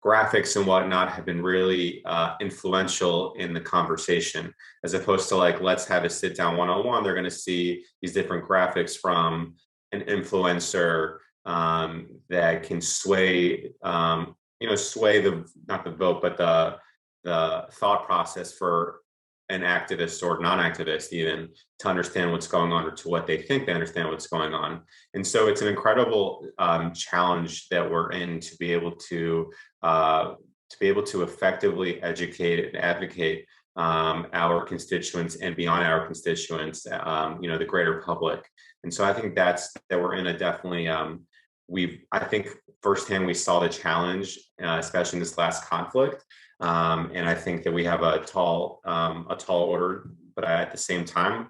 Speaker 4: graphics and whatnot have been really influential in the conversation, as opposed to let's have a sit down one-on-one. They're going to see these different graphics from an influencer that can sway not the vote, but the thought process for an activist or non-activist even to understand what's going on, or to what they think they understand what's going on. And so it's an incredible challenge that we're in to be able to effectively educate and advocate our constituents and beyond our constituents, the greater public. And so I think that we're in a definitely I think firsthand we saw the challenge, especially in this last conflict. And I think that we have a tall order, but at the same time,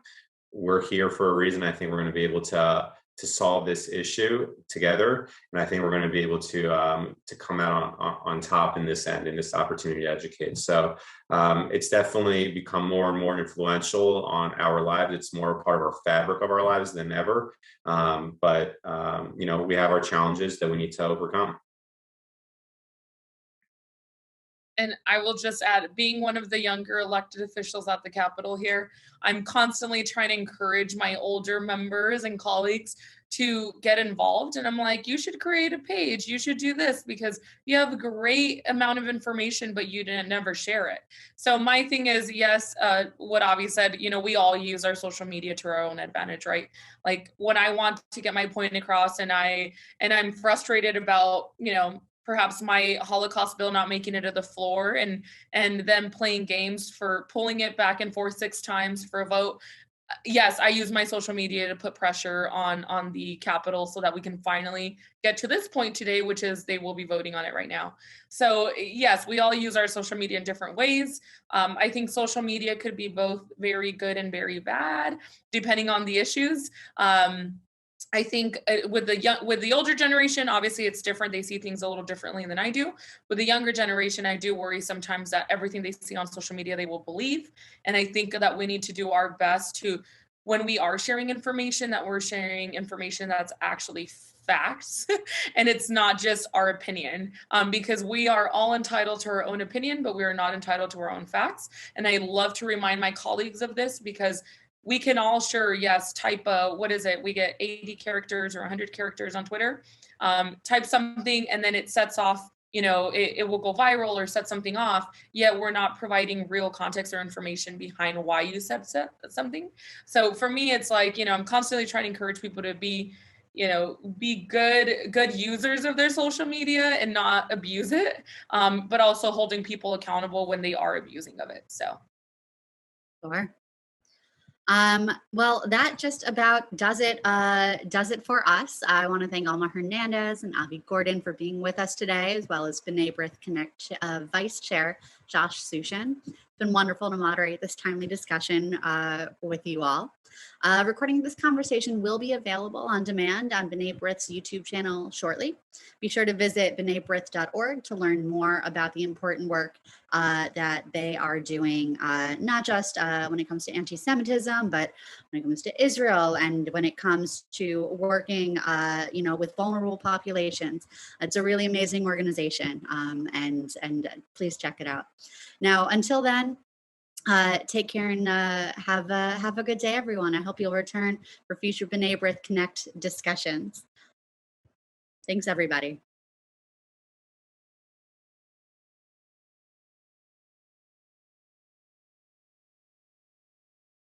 Speaker 4: we're here for a reason. I think we're going to be able to solve this issue together, and I think we're going to be able to come out on top in this end, in this opportunity to educate. So it's definitely become more and more influential on our lives. It's more a part of our fabric of our lives than ever. But we have our challenges that we need to overcome.
Speaker 3: And I will just add, being one of the younger elected officials at the Capitol here, I'm constantly trying to encourage my older members and colleagues to get involved. And I'm like, you should create a page. You should do this because you have a great amount of information, but you didn't never share it. So my thing is, yes, what Avi said, we all use our social media to our own advantage, right? Like when I want to get my point across and I'm frustrated about, perhaps my Holocaust bill not making it to the floor and then playing games for pulling it back and forth 6 times for a vote. Yes, I use my social media to put pressure on the Capitol so that we can finally get to this point today, which is they will be voting on it right now. So yes, we all use our social media in different ways. I think social media could be both very good and very bad, depending on the issues. I think with the older generation, obviously it's different. They see things a little differently than I do. With the younger generation, I do worry sometimes that everything they see on social media, they will believe. And I think that we need to do our best to, when we are sharing information, that we're sharing information that's actually facts and it's not just our opinion, because we are all entitled to our own opinion, but we are not entitled to our own facts. And I love to remind my colleagues of this because we can all type what is it? We get 80 characters or 100 characters on Twitter, type something and then it sets off, it will go viral or set something off, yet we're not providing real context or information behind why you said something. So for me, it's like, I'm constantly trying to encourage people to be good users of their social media and not abuse it, but also holding people accountable when they are abusing of it. So.
Speaker 2: Sure. Well, that just about does it for us. I want to thank Alma Hernandez and Avi Gordon for being with us today, as well as B'nai B'rith Connect Vice Chair Josh Sushin. been wonderful to moderate this timely discussion with you all. Recording of this conversation will be available on demand on B'nai B'rith's YouTube channel shortly. Be sure to visit b'naibrith.org to learn more about the important work that they are doing, not just when it comes to anti-Semitism, but when it comes to Israel and when it comes to working, with vulnerable populations. It's a really amazing organization, and please check it out. Now, until then, take care and have a good day, everyone. I hope you'll return for future B'nai B'rith Connect discussions. Thanks, everybody.